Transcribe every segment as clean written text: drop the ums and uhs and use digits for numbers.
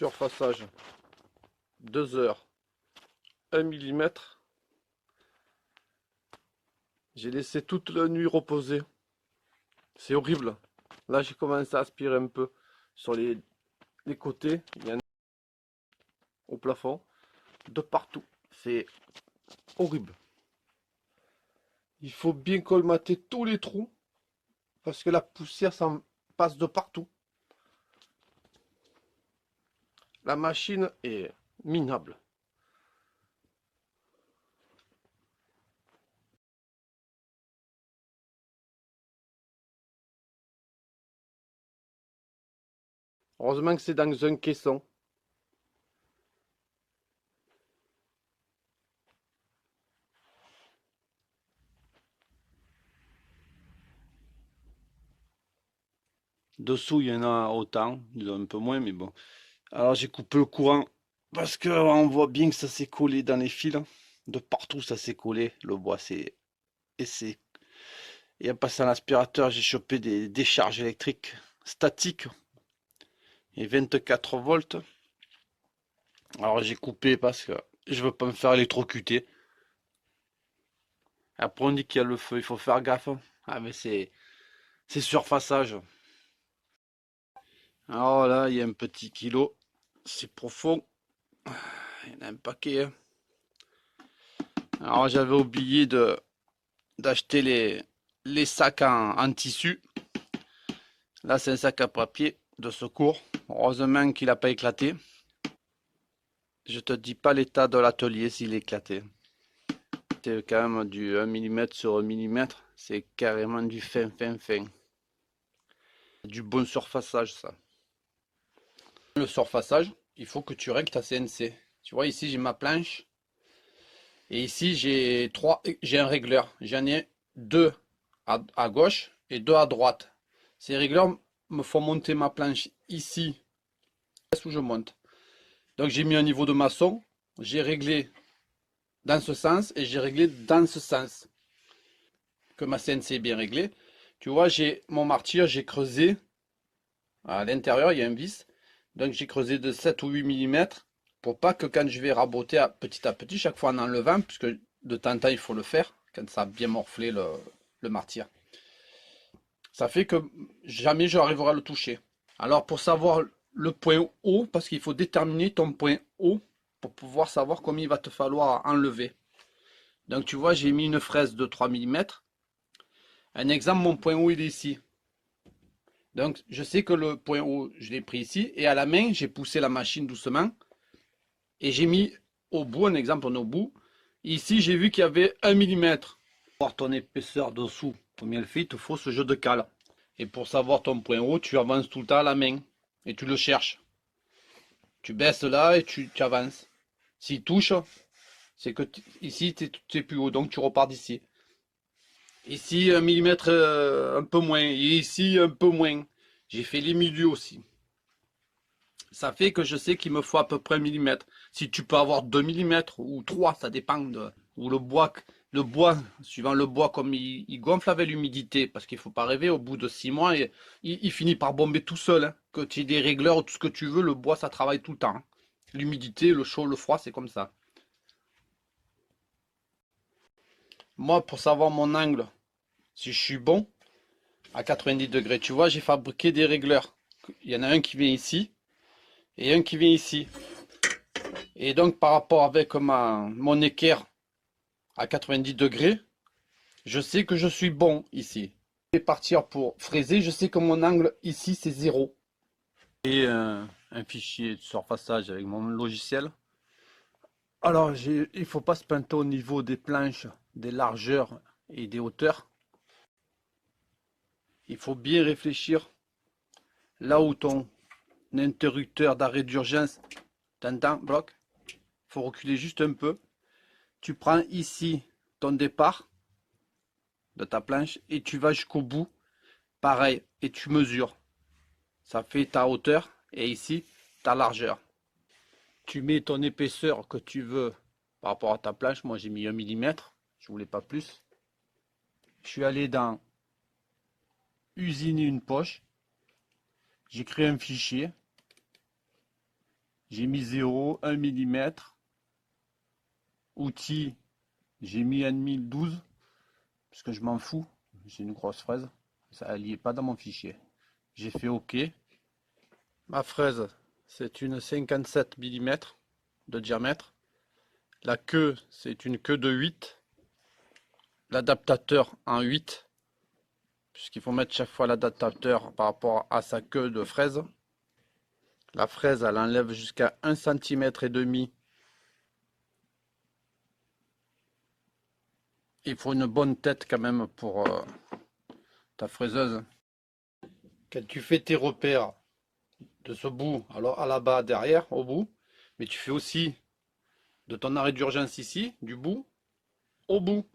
Surfaçage 2 heures 1 mm. J'ai laissé toute la nuit reposer. C'est horrible. Là j'ai commencé à aspirer un peu sur les côtés. Il y en a au plafond. De partout. C'est horrible. Il faut bien colmater tous les trous. Parce que la poussière ça passe de partout. La machine est minable. Heureusement que c'est dans un caisson. Dessous, il y en a autant, un peu moins, mais bon. Alors j'ai coupé le courant parce que on voit bien que ça s'est collé dans les fils. De partout, ça s'est collé. Le bois, c'est... Et en passant l'aspirateur, j'ai chopé des décharges électriques statiques et 24 volts. Alors j'ai coupé parce que je veux pas me faire électrocuter. Après on dit qu'il y a le feu, il faut faire gaffe. Ah mais c'est surfaçage. Alors là, il y a un petit kilo. C'est profond. Il y en a un paquet. Hein. Alors j'avais oublié d'acheter les sacs en tissu. Là c'est un sac à papier de secours. Heureusement qu'il n'a pas éclaté. Je te dis pas l'état de l'atelier s'il éclatait. C'est quand même du 1 mm sur 1 mm. C'est carrément du fin. Du bon surfaçage ça. Le surfaçage, il faut que tu règles ta CNC. Tu vois ici j'ai ma planche. Et ici j'ai un régleur. J'en ai deux à gauche et deux à droite. Ces régleurs me font monter ma planche ici où je monte. Donc j'ai mis un niveau de maçon. J'ai réglé dans ce sens et j'ai réglé dans ce sens. Que ma CNC est bien réglée. Tu vois, j'ai mon martyr, j'ai creusé. À l'intérieur, il y a un vis. Donc j'ai creusé de 7 ou 8 mm pour pas que quand je vais raboter à petit, chaque fois en enlevant, puisque de temps en temps il faut le faire, quand ça a bien morflé le martyr. Ça fait que jamais je arriverai à le toucher. Alors pour savoir le point haut, parce qu'il faut déterminer ton point haut pour pouvoir savoir combien il va te falloir enlever. Donc tu vois, j'ai mis une fraise de 3 mm. Un exemple, mon point haut il est ici. Donc je sais que le point haut, je l'ai pris ici. Et à la main, j'ai poussé la machine doucement. Et j'ai mis au bout, un exemple au bout. Ici, j'ai vu qu'il y avait 1 mm. Pour voir ton épaisseur dessous, combien elle fait, il te faut ce jeu de cale. Et pour savoir ton point haut, tu avances tout le temps à la main. Et tu le cherches. Tu baisses là et tu avances. S'il touche, c'est que ici, tu es plus haut. Donc tu repars d'ici. Ici, 1 mm un peu moins. Et ici, un peu moins. J'ai fait les milieux aussi. Ça fait que je sais qu'il me faut à peu près 1 mm. Si tu peux avoir 2 mm ou 3, ça dépend de ou le bois, suivant le bois, comme il gonfle avec l'humidité, parce qu'il ne faut pas rêver, au bout de 6 mois, il finit par bomber tout seul. Hein. Que tu aies des régleurs, tout ce que tu veux, le bois, ça travaille tout le temps. Hein. L'humidité, le chaud, le froid, c'est comme ça. Moi, pour savoir mon angle, si je suis bon, à 90 degrés, tu vois, j'ai fabriqué des régleurs. Il y en a un qui vient ici, et un qui vient ici. Et donc par rapport avec mon équerre à 90 degrés, je sais que je suis bon ici. Je vais partir pour fraiser, je sais que mon angle ici c'est 0. Et un fichier de surfaçage avec mon logiciel. Alors il ne faut pas se pinter au niveau des planches, des largeurs et des hauteurs. Il faut bien réfléchir là où ton interrupteur d'arrêt d'urgence, t'entends, bloc. Il faut reculer juste un peu. Tu prends ici ton départ de ta planche et tu vas jusqu'au bout, pareil, et tu mesures. Ça fait ta hauteur et ici ta largeur. Tu mets ton épaisseur que tu veux par rapport à ta planche. Moi j'ai mis 1 mm, je voulais pas plus. Je suis allé dans usiner une poche. J'ai créé un fichier. j'ai mis 0, 1 mm. Outils, j'ai mis 1,12 parce que je m'en fous. J'ai une grosse fraise. Ça n'y est pas dans mon fichier. J'ai fait OK. Ma fraise, c'est une 57 mm de diamètre. La queue, c'est une queue de 8. L'adaptateur en 8. Puisqu'il faut mettre chaque fois l'adaptateur par rapport à sa queue de fraise. La fraise, elle enlève jusqu'à 1,5 cm. Il faut une bonne tête quand même pour ta fraiseuse. Quand tu fais tes repères de ce bout, alors à la bas, derrière, au bout, mais tu fais aussi de ton arrêt d'urgence ici, du bout, au bout.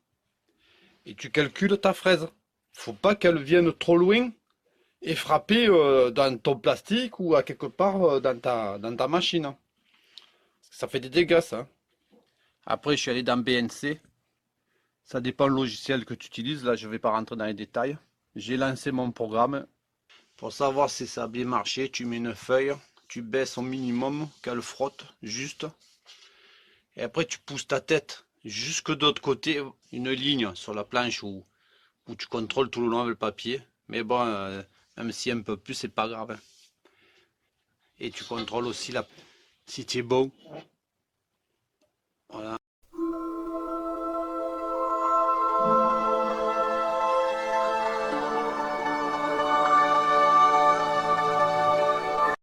Et tu calcules ta fraise. Faut pas qu'elle vienne trop loin et frapper dans ton plastique ou à quelque part dans ta machine. Ça fait des dégâts, ça. Après, je suis allé dans BNC. Ça dépend du logiciel que tu utilises. Là, je ne vais pas rentrer dans les détails. J'ai lancé mon programme. Pour savoir si ça a bien marché, tu mets une feuille, tu baisses au minimum, qu'elle frotte juste. Et après, tu pousses ta tête jusque de l'autre côté, une ligne sur la planche où tu contrôles tout le long avec le papier. Mais bon, même si un peu plus, c'est pas grave. Hein. Et tu contrôles aussi si tu es bon. Voilà.